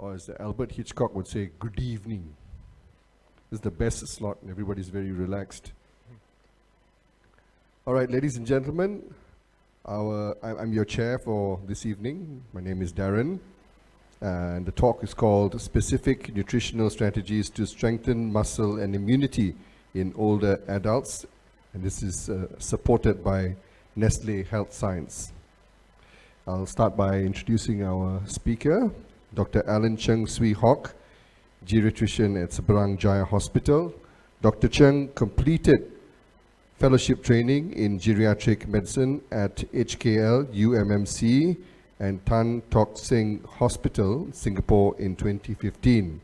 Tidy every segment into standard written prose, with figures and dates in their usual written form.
or as Albert Hitchcock would say, good evening. This is the best slot and everybody's very relaxed. All right, ladies and gentlemen, I'm your chair for this evening. My name is Darren, and the talk is called Specific Nutritional Strategies to Strengthen Muscle and Immunity in Older Adults, and this is supported by Nestle Health Science. I'll start by introducing our speaker, Dr. Alan Cheng Swee Hock, geriatrician at Seberang Jaya Hospital. Dr. Cheng completed fellowship training in geriatric medicine at HKL UMMC and Tan Tock Seng Hospital, Singapore in 2015.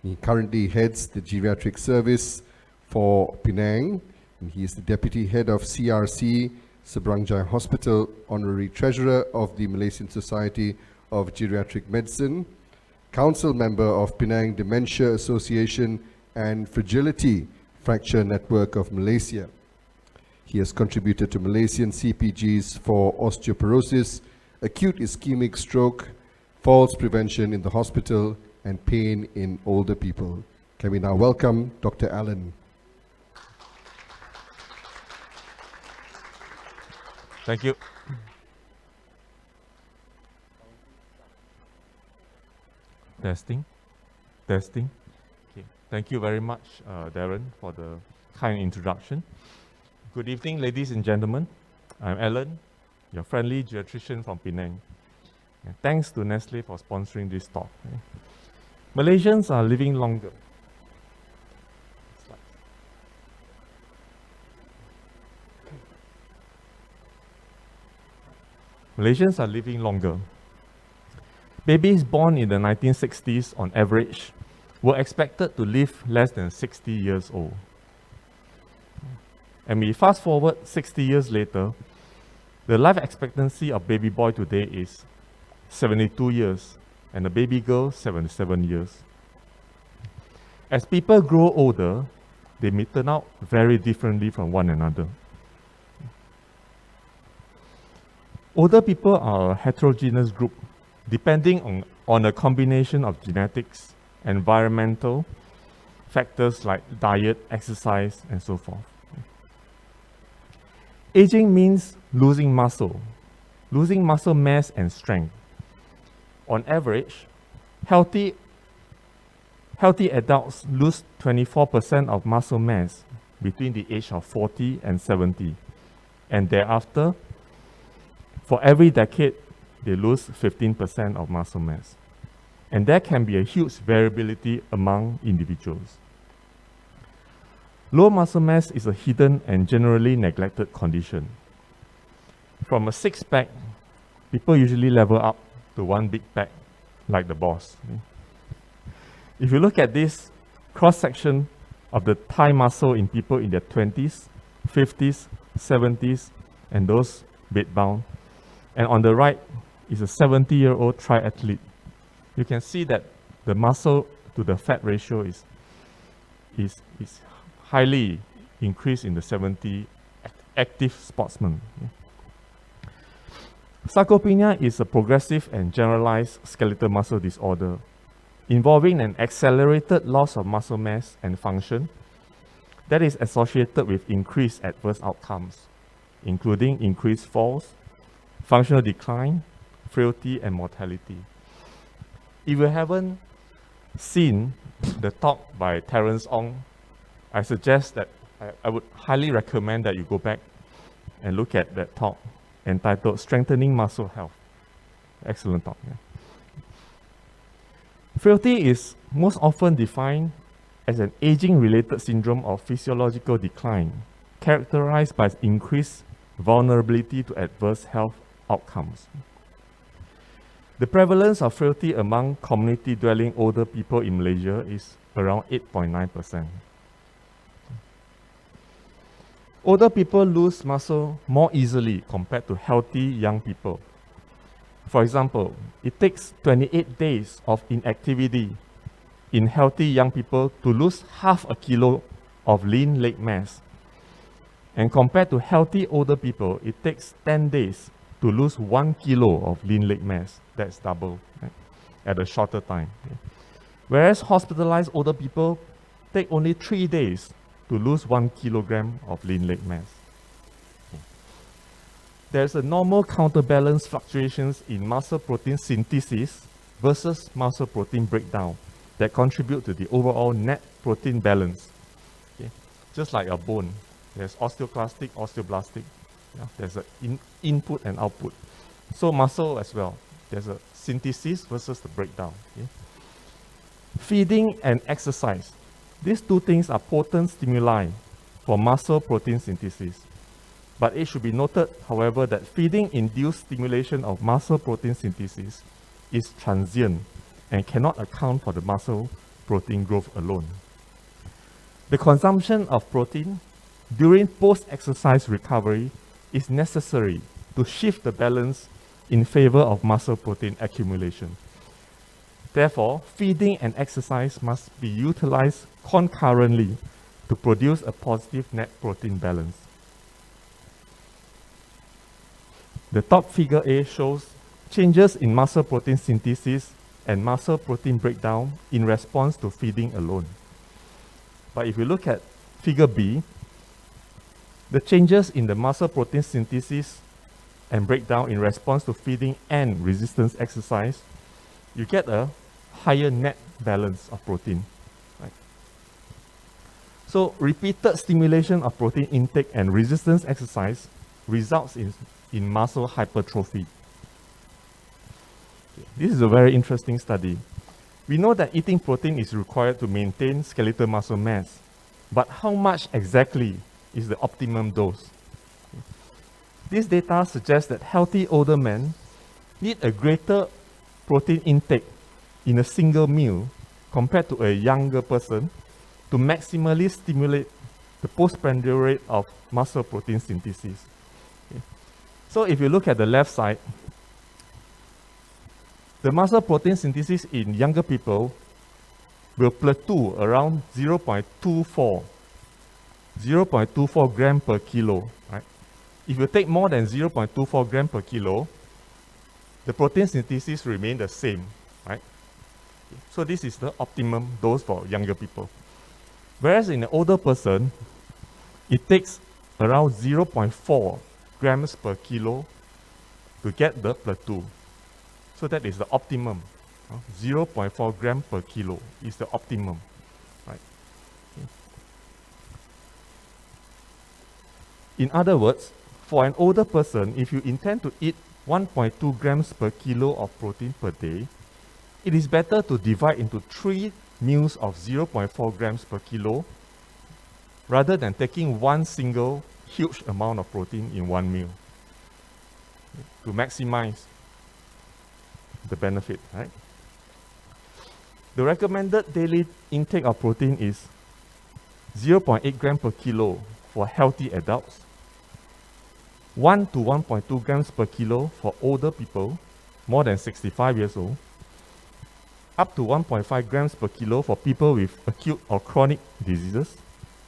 He currently heads the geriatric service for Penang, and he is the deputy head of CRC, Seberang Jaya Hospital, honorary treasurer of the Malaysian Society of Geriatric Medicine, council member of Penang Dementia Association and Fragility Fracture Network of Malaysia. He has contributed to Malaysian CPGs for osteoporosis, acute ischemic stroke, falls prevention in the hospital, and pain in older people. Can we now welcome Dr. Alan? Thank you. Testing. Okay. Thank you very much, Darren, for the kind introduction. Good evening, ladies and gentlemen. I'm Alan, your friendly geriatrician from Penang. And thanks to Nestle for sponsoring this talk. Malaysians are living longer. Malaysians are living longer. Babies born in the 1960s, on average, were expected to live less than 60 years old. And we fast forward 60 years later, the life expectancy of baby boy today is 72 years, and the baby girl 77 years. As people grow older, they may turn out very differently from one another. Older people are a heterogeneous group, depending on a combination of genetics, environmental factors like diet, exercise, and so forth. Aging means losing muscle mass and strength. On average, healthy adults lose 24% of muscle mass between the age of 40 and 70, and thereafter, for every decade, they lose 15% of muscle mass. And there can be a huge variability among individuals. Low muscle mass is a hidden and generally neglected condition. From a six-pack, people usually level up to one big pack, like the boss. If you look at this cross-section of the thigh muscle in people in their 20s, 50s, 70s, and those bedbound, and on the right is a 70-year-old triathlete. You can see that the muscle to the fat ratio is highly increased in the 70 active sportsmen. Sarcopenia is a progressive and generalized skeletal muscle disorder involving an accelerated loss of muscle mass and function that is associated with increased adverse outcomes, including increased falls, functional decline, frailty, and mortality. If you haven't seen the talk by Terence Ong, I suggest that I would highly recommend that you go back and look at that talk entitled Strengthening Muscle Health. Excellent talk. Yeah. Frailty is most often defined as an aging-related syndrome of physiological decline, characterized by increased vulnerability to adverse health outcomes. The prevalence of frailty among community-dwelling older people in Malaysia is around 8.9%. Older people lose muscle more easily compared to healthy young people. For example, it takes 28 days of inactivity in healthy young people to lose half a kilo of lean leg mass. And compared to healthy older people, it takes 10 days to lose 1 kilo of lean leg mass. That's double. Right? at a shorter time. Whereas hospitalized older people take only 3 days to lose 1 kilogram of lean leg mass. There's a normal counterbalance fluctuations in muscle protein synthesis versus muscle protein breakdown that contribute to the overall net protein balance. Okay? Just like a bone, there's osteoclastic, osteoblastic. Yeah? There's an input and output. So muscle as well, there's a synthesis versus the breakdown. Okay? Feeding and exercise. These two things are potent stimuli for muscle protein synthesis. But it should be noted, however, that feeding-induced stimulation of muscle protein synthesis is transient and cannot account for the muscle protein growth alone. The consumption of protein during post-exercise recovery is necessary to shift the balance in favor of muscle protein accumulation. Therefore, feeding and exercise must be utilized concurrently to produce a positive net protein balance. The top figure A shows changes in muscle protein synthesis and muscle protein breakdown in response to feeding alone. But if you look at figure B, the changes in the muscle protein synthesis and breakdown in response to feeding and resistance exercise, you get a higher net balance of protein. Right? So repeated stimulation of protein intake and resistance exercise results in muscle hypertrophy. This is a very interesting study. We know that eating protein is required to maintain skeletal muscle mass, but how much exactly is the optimum dose? This data suggests that healthy older men need a greater protein intake in a single meal compared to a younger person to maximally stimulate the postprandial rate of muscle protein synthesis. Okay. So if you look at the left side, the muscle protein synthesis in younger people will plateau around 0.24 gram per kilo. Right? If you take more than 0.24 gram per kilo, the protein synthesis remains the same. Right? So this is the optimum dose for younger people. Whereas in an older person, it takes around 0.4 grams per kilo to get the plateau. So that is the optimum. 0.4 gram per kilo is the optimum. Right? Okay. In other words, for an older person, if you intend to eat 1.2 grams per kilo of protein per day, it is better to divide into 3 meals of 0.4 grams per kilo rather than taking one single huge amount of protein in one meal to maximize the benefit, right? The recommended daily intake of protein is 0.8 gram per kilo for healthy adults, 1 to 1.2 grams per kilo for older people more than 65 years old, up to 1.5 grams per kilo for people with acute or chronic diseases,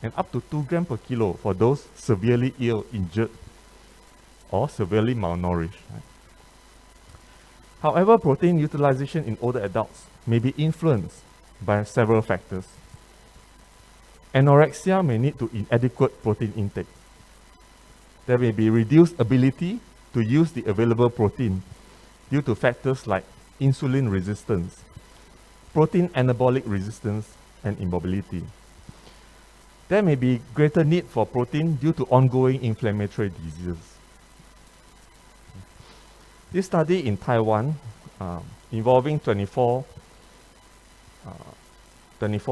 and up to 2 grams per kilo for those severely ill, injured, or severely malnourished. Right? However, protein utilization in older adults may be influenced by several factors. Anorexia may lead to inadequate protein intake. There may be reduced ability to use the available protein due to factors like insulin resistance, protein anabolic resistance, and immobility. There may be greater need for protein due to ongoing inflammatory diseases. This study in Taiwan involving 24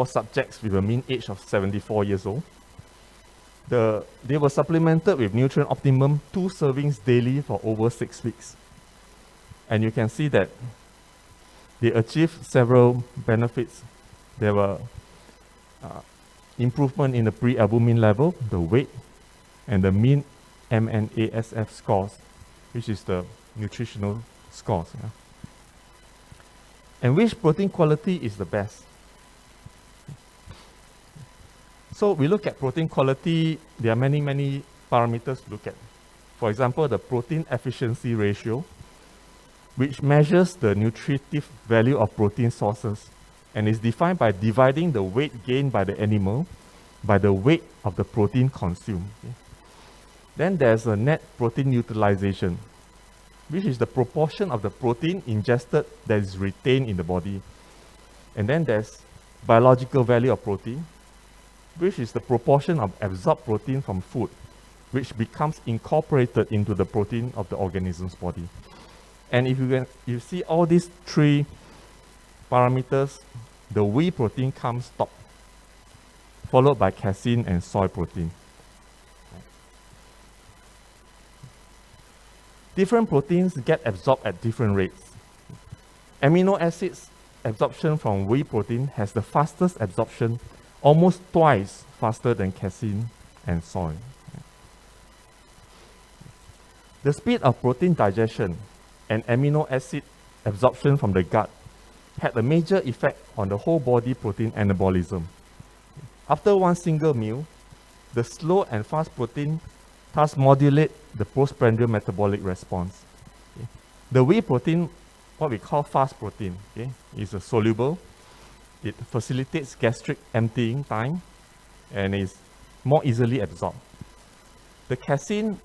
subjects with a mean age of 74 years old. They were supplemented with Nutrient Optimum 2 servings daily for over 6 weeks. And you can see that they achieved several benefits. There were improvement in the pre-albumin level, the weight, and the mean MNASF scores, which is the nutritional scores. Yeah? And which protein quality is the best? So we look at protein quality. There are many parameters to look at. For example, the protein efficiency ratio. which measures the nutritive value of protein sources and is defined by dividing the weight gained by the animal by the weight of the protein consumed. Okay. Then there's a net protein utilization, which is the proportion of the protein ingested that is retained in the body. And then there's biological value of protein, which is the proportion of absorbed protein from food, which becomes incorporated into the protein of the organism's body. And if you see all these three parameters, the whey protein comes top, followed by casein and soy protein. Different proteins get absorbed at different rates. Amino acids absorption from whey protein has the fastest absorption, almost twice faster than casein and soy. The speed of protein digestion and amino acid absorption from the gut had a major effect on the whole body protein anabolism. After one single meal, the slow and fast protein thus modulate the postprandial metabolic response. Okay. The whey protein, what we call fast protein, okay, is soluble. It facilitates gastric emptying time and is more easily absorbed. The casein,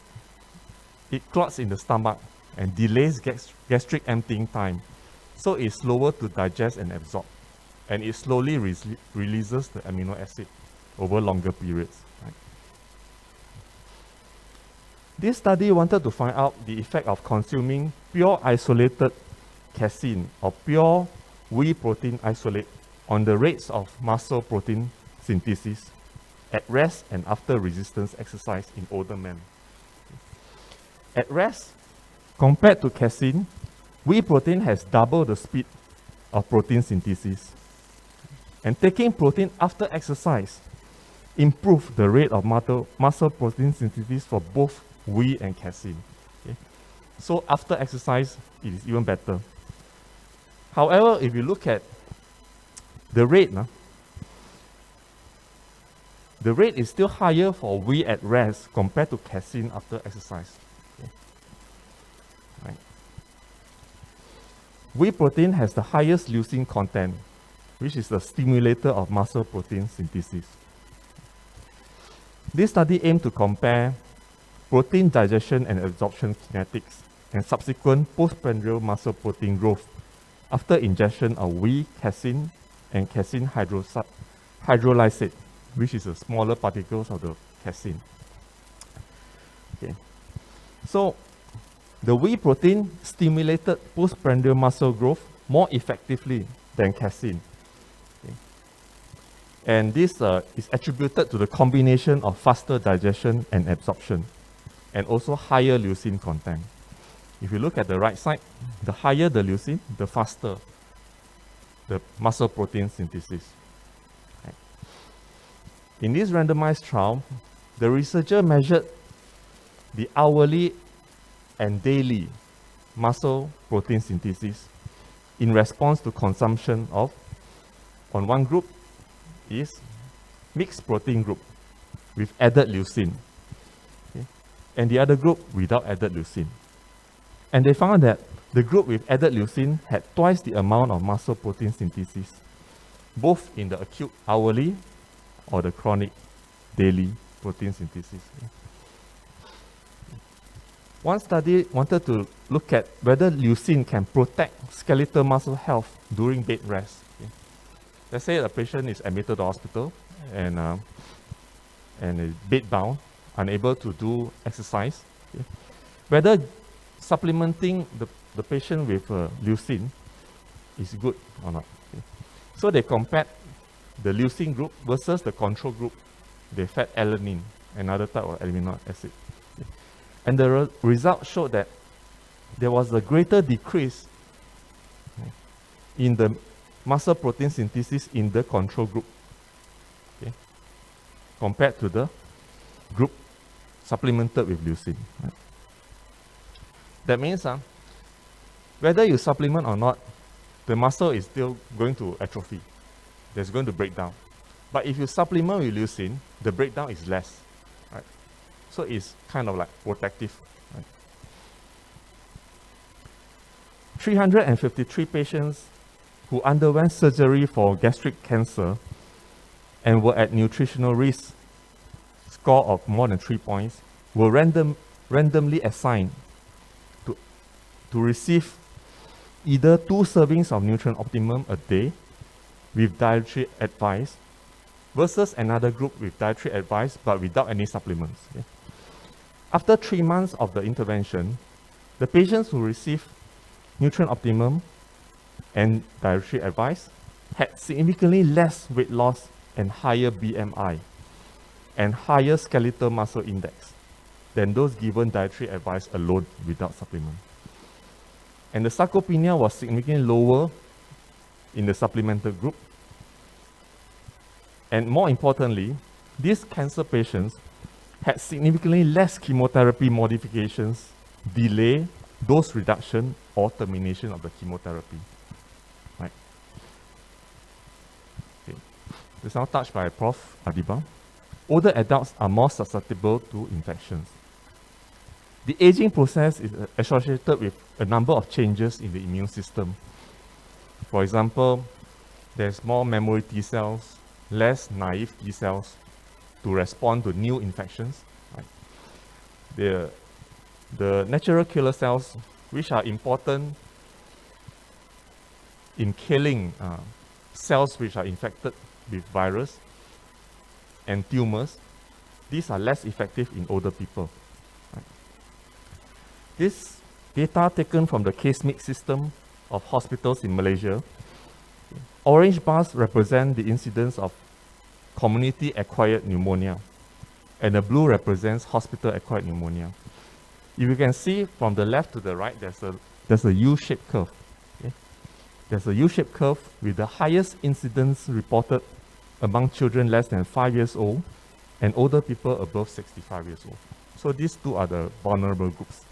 it clots in the stomach and delays gastric emptying time, so it's slower to digest and absorb, and it slowly releases the amino acid over longer periods. Right? This study wanted to find out the effect of consuming pure isolated casein or pure whey protein isolate on the rates of muscle protein synthesis at rest and after resistance exercise in older men. At rest, compared to casein, whey protein has double the speed of protein synthesis. And taking protein after exercise improved the rate of muscle protein synthesis for both whey and casein. Okay? So after exercise, it is even better. However, if you look at the rate, the rate is still higher for whey at rest compared to casein after exercise. Okay. Right. Whey protein has the highest leucine content, which is the stimulator of muscle protein synthesis. This study aimed to compare protein digestion and absorption kinetics and subsequent postprandial muscle protein growth after ingestion of whey, casein, and casein hydrolysate, which is the smaller particles of the casein. Okay. So, the whey protein stimulated postprandial muscle growth more effectively than casein. Okay. And this is attributed to the combination of faster digestion and absorption, and also higher leucine content. If you look at the right side, the higher the leucine, the faster the muscle protein synthesis. Right. In this randomized trial, the researcher measured the hourly and daily muscle protein synthesis in response to consumption of, on one group is mixed protein group with added leucine, okay, and the other group without added leucine. And they found that the group with added leucine had twice the amount of muscle protein synthesis, both in the acute hourly or the chronic daily protein synthesis. One study wanted to look at whether leucine can protect skeletal muscle health during bed rest. Okay. Let's say a patient is admitted to the hospital and is bedbound, unable to do exercise. Okay. Whether supplementing the patient with leucine is good or not. Okay. So they compared the leucine group versus the control group. They fed alanine, another type of amino acid. Okay. And the result showed that there was a greater decrease in the muscle protein synthesis in the control group, okay, compared to the group supplemented with leucine. Right? That means whether you supplement or not, the muscle is still going to atrophy. It's going to break down. But if you supplement with leucine, the breakdown is less. Right? So it's kind of like protective. Right? 353 patients who underwent surgery for gastric cancer and were at nutritional risk score of more than 3 points were randomly assigned to receive either 2 servings of Nutrient Optimum a day with dietary advice versus another group with dietary advice but without any supplements. Okay? After 3 months of the intervention, the patients who received Nutrient Optimum and dietary advice had significantly less weight loss and higher BMI and higher skeletal muscle index than those given dietary advice alone without supplement. And the sarcopenia was significantly lower in the supplemented group. And more importantly, these cancer patients had significantly less chemotherapy modifications, delay, dose reduction, or termination of the chemotherapy. Right. Okay. This is now touched by Prof. Adiba. Older adults are more susceptible to infections. The aging process is associated with a number of changes in the immune system. For example, there's more memory T cells, less naive T cells to respond to new infections. Right? The natural killer cells, which are important in killing cells which are infected with virus and tumors, these are less effective in older people. Right? This data taken from the case mix system of hospitals in Malaysia. Orange bars represent the incidence of community-acquired pneumonia, and the blue represents hospital-acquired pneumonia. If you can see from the left to the right, there's a U-shaped curve. Okay? There's a U-shaped curve with the highest incidence reported among children less than 5 years old and older people above 65 years old. So these two are the vulnerable groups.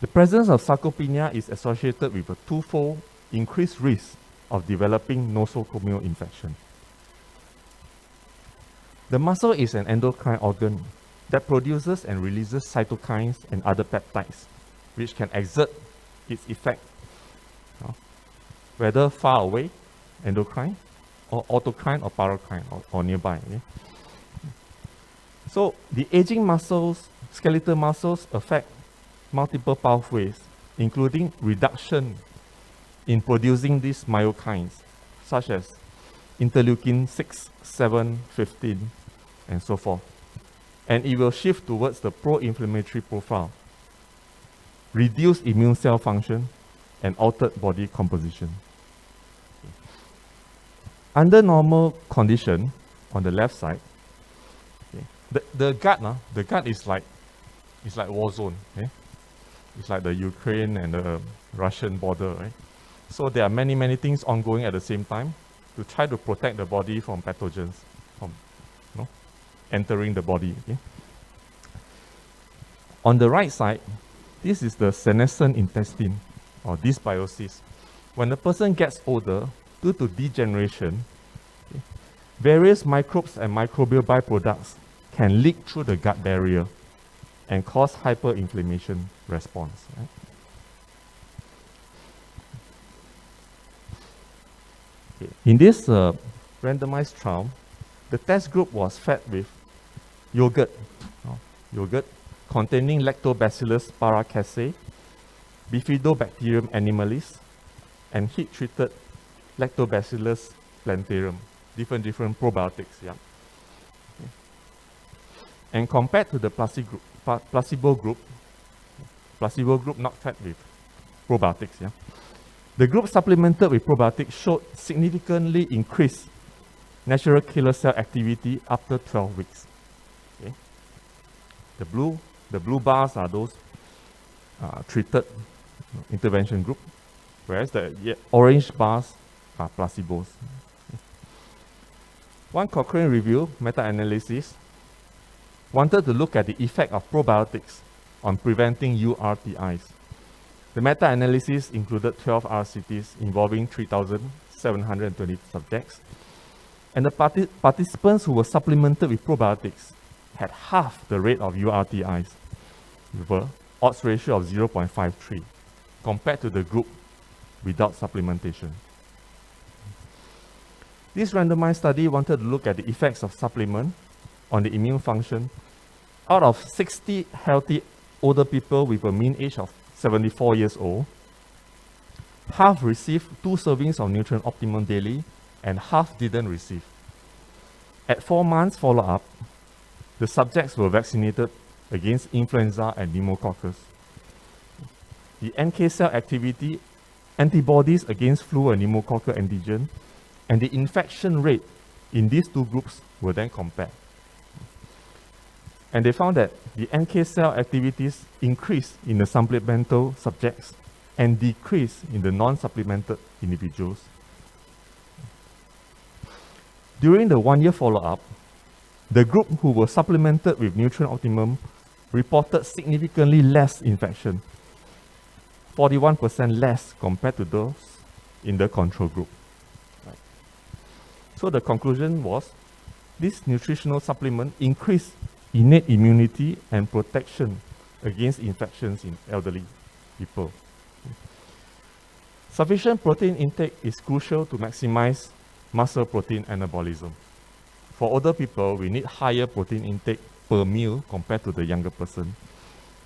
The presence of sarcopenia is associated with a twofold increased risk of developing nosocomial infection. The muscle is an endocrine organ that produces and releases cytokines and other peptides, which can exert its effect, whether far away, endocrine, or autocrine or paracrine, or nearby. Okay? So the aging muscles, skeletal muscles, affect multiple pathways, including reduction in producing these myokines, such as interleukin 6, 7, 15, and so forth. And it will shift towards the pro-inflammatory profile, reduce immune cell function, and altered body composition. Under normal condition, on the left side, okay, the gut is like war zone. Okay? It's like the Ukraine and the Russian border, right? So there are many things ongoing at the same time to try to protect the body from pathogens from entering the body. Okay? On the right side, this is the senescent intestine or dysbiosis. When the person gets older, due to degeneration, okay, various microbes and microbial byproducts can leak through the gut barrier and cause hyperinflammation response. Right? Okay. In this randomized trial, the test group was fed with yogurt containing Lactobacillus paracasei, Bifidobacterium animalis, and heat-treated Lactobacillus plantarum, different probiotics. Yeah. Okay. And compared to the placebo group not fed with probiotics, yeah. The group supplemented with probiotics showed significantly increased natural killer cell activity after 12 weeks. Okay. The blue bars are those treated intervention group, whereas the orange bars are placebos. Okay. One Cochrane review, meta-analysis, wanted to look at the effect of probiotics on preventing URTIs. The meta-analysis included 12 RCTs involving 3,720 subjects, and the participants who were supplemented with probiotics had half the rate of URTIs odds ratio of 0.53 compared to the group without supplementation. This randomized study wanted to look at the effects of supplement on the immune function. Out of 60 healthy older people with a mean age of 74 years old, half received 2 servings of Nutrient Optimum daily and half didn't receive. At 4 months follow-up, the subjects were vaccinated against influenza and pneumococcus. The NK cell activity, antibodies against flu and pneumococcal antigen, and the infection rate in these 2 groups were then compared. And they found that the NK cell activities increased in the supplemental subjects and decreased in the non-supplemented individuals. During the 1-year follow-up, the group who were supplemented with Nutrient Optimum reported significantly less infection, 41% less compared to those in the control group. Right. So the conclusion was, this nutritional supplement increased innate immunity and protection against infections in elderly people. Sufficient protein intake is crucial to maximize muscle protein anabolism. For older people, we need higher protein intake per meal compared to the younger person.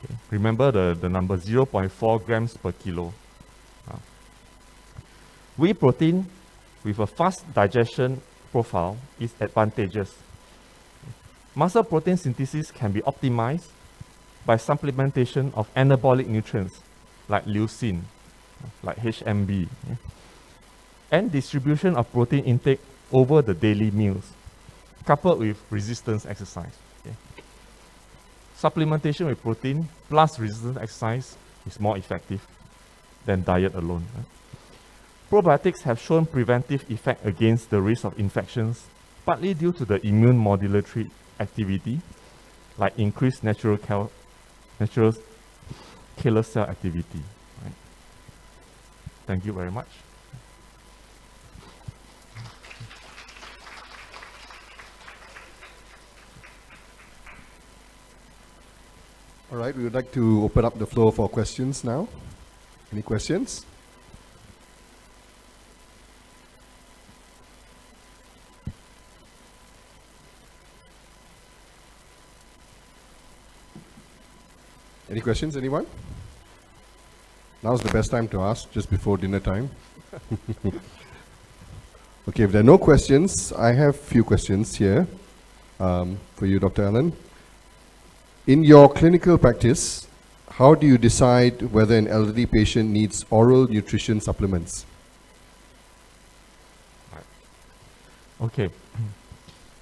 Okay. Remember the number 0.4 grams per kilo. Whey protein with a fast digestion profile is advantageous. Muscle protein synthesis can be optimized by supplementation of anabolic nutrients like leucine, like HMB, and distribution of protein intake over the daily meals, coupled with resistance exercise. Okay. Supplementation with protein plus resistance exercise is more effective than diet alone. Probiotics have shown preventive effect against the risk of infections, partly due to the immune modulatory activity, like increased natural killer cell activity. Right. Thank you very much. All right, we would like to open up the floor for questions now. Any questions? Any questions, anyone? Now's the best time to ask, just before dinner time. Okay, if there are no questions, I have a few questions here for you, Dr. Allen. In your clinical practice, how do you decide whether an elderly patient needs oral nutrition supplements? Okay,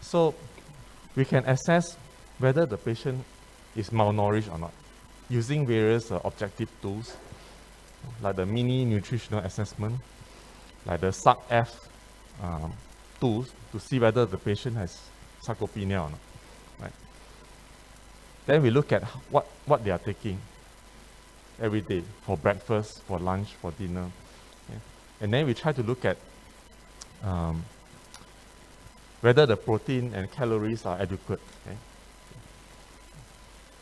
so we can assess whether the patient is malnourished or not using various objective tools like the mini nutritional assessment, like the SAC-F tools to see whether the patient has sarcopenia or not. Right? Then we look at what they are taking every day for breakfast, for lunch, for dinner. Okay? And then we try to look at whether the protein and calories are adequate. Okay?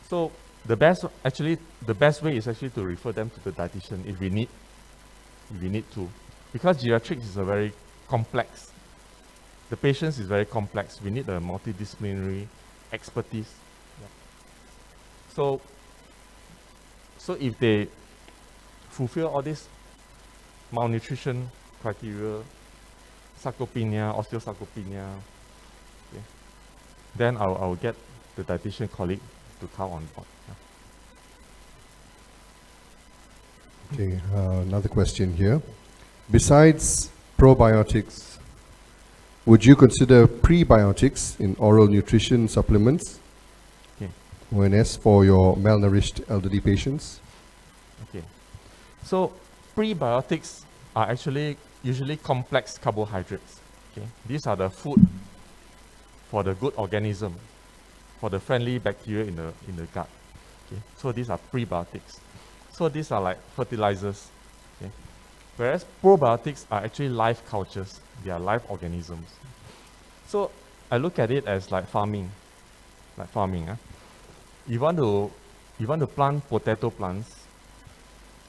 So the best way is actually to refer them to the dietitian if we need to, because geriatrics is a very complex. The patients is very complex. We need a multidisciplinary expertise. Yeah. So if they fulfill all these malnutrition criteria, sarcopenia, osteosarcopenia, okay, then I'll get the dietitian colleague to come on board. Yeah. Okay, another question here. Besides probiotics, would you consider prebiotics in oral nutrition supplements? Okay. ONS for your malnourished elderly patients? Okay. So prebiotics are actually usually complex carbohydrates. Okay. These are the food for the good organism, for the friendly bacteria in the gut. Okay. So these are prebiotics. So these are like fertilizers. Okay. Whereas probiotics are actually live cultures. They are live organisms. So I look at it as like farming. Like farming. You want you want to plant potato plants,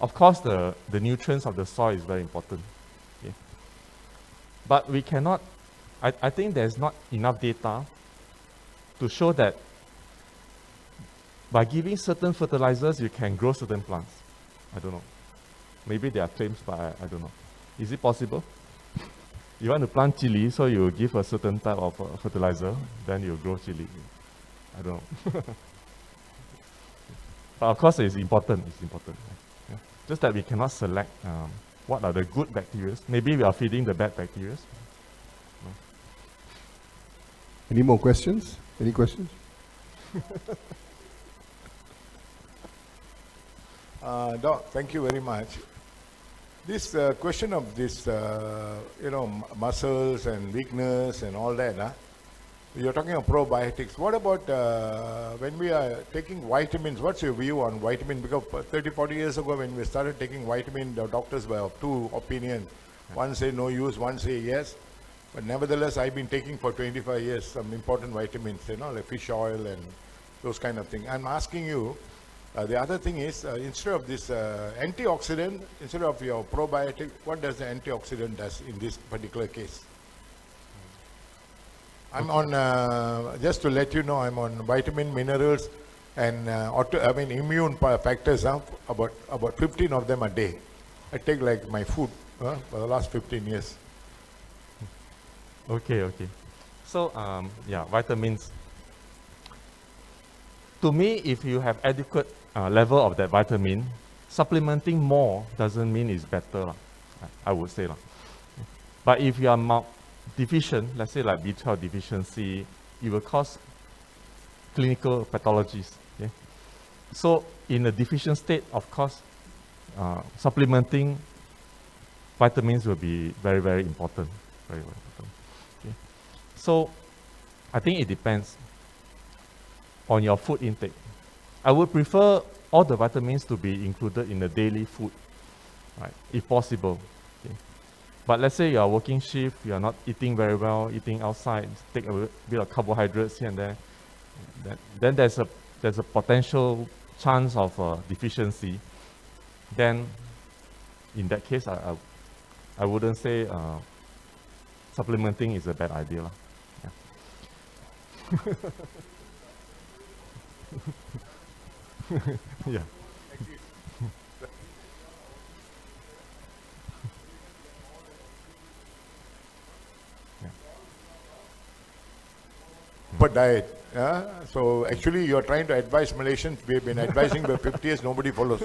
of course the nutrients of the soil is very important. Okay? But we cannot, I think there's not enough data to show that by giving certain fertilizers, you can grow certain plants. I don't know. Maybe there are claims, but I don't know. Is it possible? You want to plant chili, so you give a certain type of fertilizer, then you grow chili. I don't know. But of course, it's important. It's important. Yeah. Just that we cannot select what are the good bacteria. Maybe we are feeding the bad bacteria. No. Any more questions? Any questions? Doc, thank you very much. This question of this, muscles and weakness and all that, you're talking of probiotics. What about when we are taking vitamins? What's your view on vitamin? Because 30, 40 years ago when we started taking vitamin, the doctors were of two opinions. One say no use, one say yes. But nevertheless, I've been taking for 25 years some important vitamins, like fish oil and those kind of things. I'm asking you, the other thing is, instead of this antioxidant, instead of your probiotic, what does the antioxidant does in this particular case? I'm on, just to let you know, I'm on vitamin, minerals, and immune factors, about 15 of them a day. I take like my food for the last 15 years. Okay. So, vitamins. To me, if you have adequate level of that vitamin, supplementing more doesn't mean it's better, I would say. But if you are deficient, let's say like B12 deficiency, it will cause clinical pathologies. Okay? So in a deficient state, of course, supplementing vitamins will be very, very important. Very, very important. Okay? So I think it depends on your food intake. I would prefer all the vitamins to be included in the daily food, right, if possible. Okay. But let's say you are working shift, you are not eating very well, eating outside, take a bit of carbohydrates here and there, then there's a potential chance of deficiency. Then, in that case, I wouldn't say supplementing is a bad idea. Yeah. Yeah. But diet. So actually you're trying to advise Malaysians. We've been advising for 50 years, nobody follows.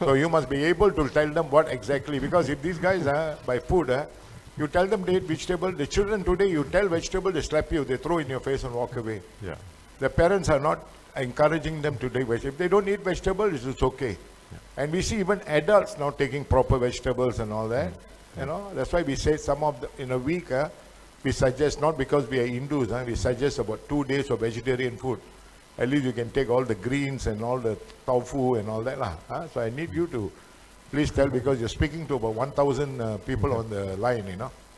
So you must be able to tell them what exactly, because if these guys by food, you tell them they eat vegetable. The children today, you tell vegetable, they slap you, they throw in your face and walk away. Yeah. The parents are not encouraging them to take vegetables. If they don't eat vegetables, it's okay. Yeah. And we see even adults now taking proper vegetables and all that. That's why we say some of in a week, we suggest, not because we are Hindus, we suggest about 2 days of vegetarian food. At least you can take all the greens and all the tofu and all that. So I need you to please tell, because you're speaking to about 1,000 people on the line,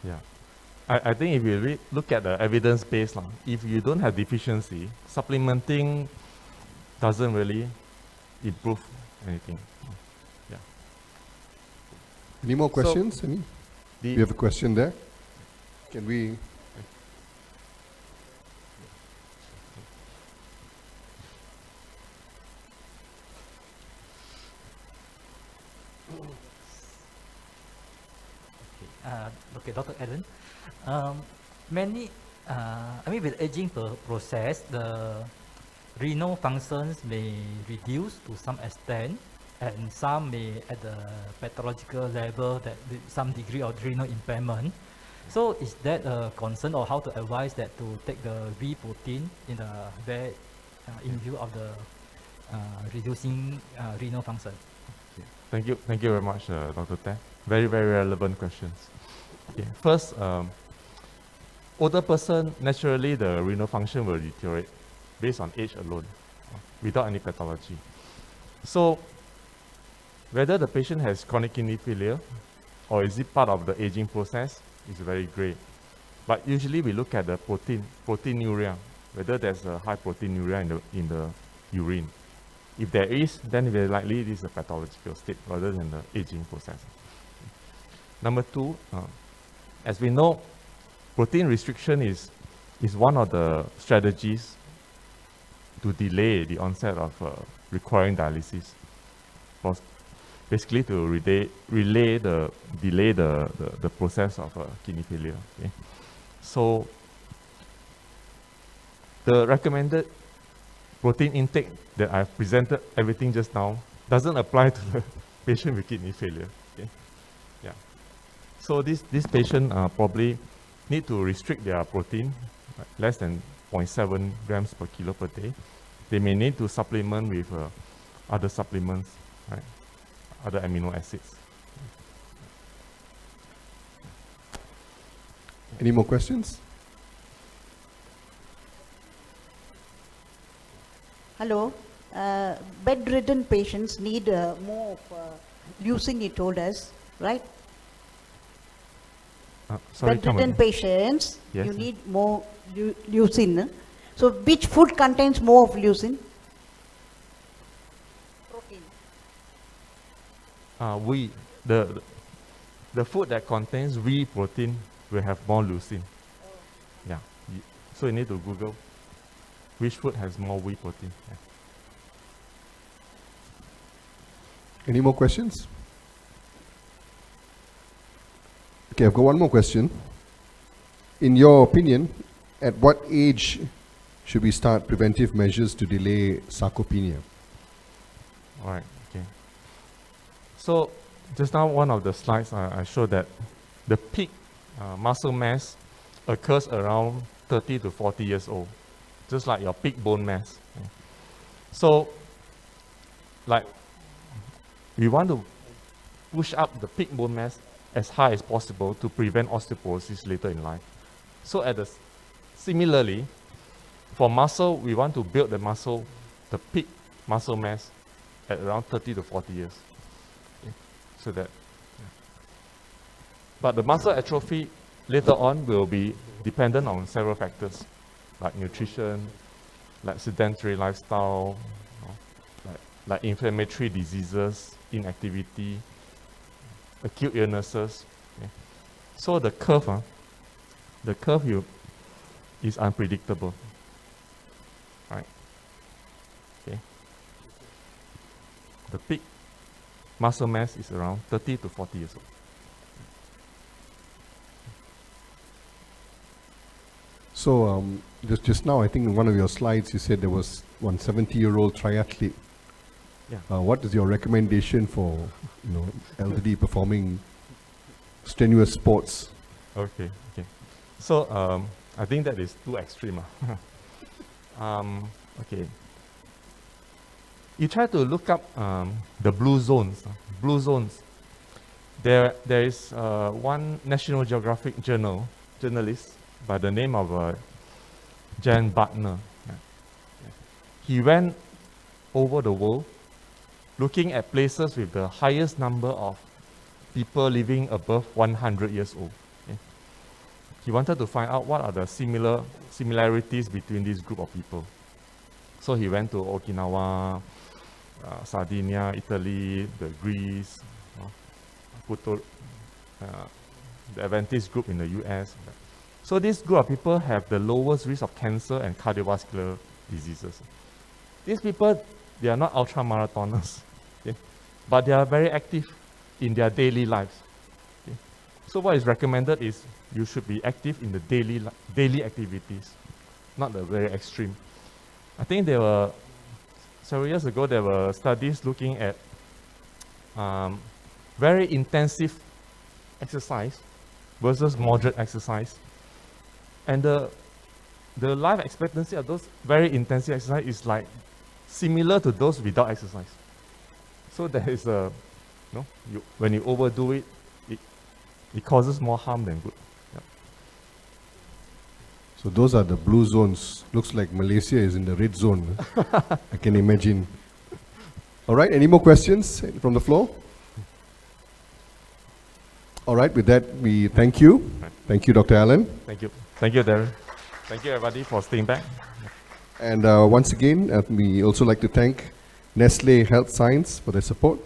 Yeah. I think if you look at the evidence base, if you don't have deficiency, supplementing doesn't really improve anything. Yeah. Any more questions? We have a question there. Can we? Okay, Dr. Aaron. With aging process, the renal functions may reduce to some extent, and some may at the pathological level that some degree of renal impairment. So is that a concern, or how to advise that to take the V protein in view of the reducing renal function? Okay. Thank you very much, Dr. Tan. Very, very relevant questions. Okay. First, older person, naturally the renal function will deteriorate based on age alone, without any pathology. So, whether the patient has chronic kidney failure, or is it part of the aging process, is very great. But usually we look at the proteinuria, whether there's a high proteinuria in the urine. If there is, then very likely it is a pathological state rather than the aging process. Number two, as we know, protein restriction is one of the strategies to delay the onset of requiring dialysis. Basically to delay the process of kidney failure. Okay? So the recommended protein intake that I've presented everything just now doesn't apply to the patient with kidney failure. Okay? Yeah. So this patient probably need to restrict their protein less than 0.7 grams per kilo per day. They may need to supplement with other supplements, right? Other amino acids. Any more questions? Hello. Bedridden patients need more of leucine, you told us, right? Sorry, Bedridden patients, yes, you need more leucine. So which food contains more of leucine? Protein. The food that contains whey protein will have more leucine. Yeah. So you need to Google which food has more whey protein. Yeah. Any more questions? Okay, I've got one more question. In your opinion, at what age should we start preventive measures to delay sarcopenia? All right. Okay. So just now, one of the slides I showed that the peak muscle mass occurs around 30 to 40 years old, just like your peak bone mass. Okay. So, like, we want to push up the peak bone mass as high as possible to prevent osteoporosis later in life. So similarly, for muscle, we want to build the muscle, the peak muscle mass at around 30 to 40 years. Okay. So that, yeah. But the muscle atrophy later on will be dependent on several factors, like nutrition, like sedentary lifestyle, like inflammatory diseases, inactivity, acute illnesses. Okay. So the curve is unpredictable. Right? Okay. The peak muscle mass is around 30 to 40 years old. So just now, I think in one of your slides, you said there was one 70-year-old triathlete. Yeah. What is your recommendation for elderly performing strenuous sports? Okay. So I think that is too extreme. Okay. You try to look up the blue zones. Blue zones. There is one National Geographic journalist by the name of Jan Butner. Yeah. He went over the world looking at places with the highest number of people living above 100 years old. Okay. He wanted to find out what are the similarities between this group of people. So he went to Okinawa, Sardinia, Italy, Greece, the Adventist group in the US. So this group of people have the lowest risk of cancer and cardiovascular diseases. These people, they are not ultra marathoners, okay? But they are very active in their daily lives. Okay? So what is recommended is you should be active in the daily activities, not the very extreme. I think there were several years ago there were studies looking at very intensive exercise versus moderate exercise, and the life expectancy of those very intensive exercise is like similar to those without exercise. So there is when you overdo it, it causes more harm than good. Yeah. So those are the blue zones. Looks like Malaysia is in the red zone. I can imagine. All right, any more questions from the floor? All right, with that, we thank you. Right. Thank you, Dr. Allen. Thank you, Darren. Thank you, everybody, for staying back. And once again, we also like to thank Nestle Health Science for their support.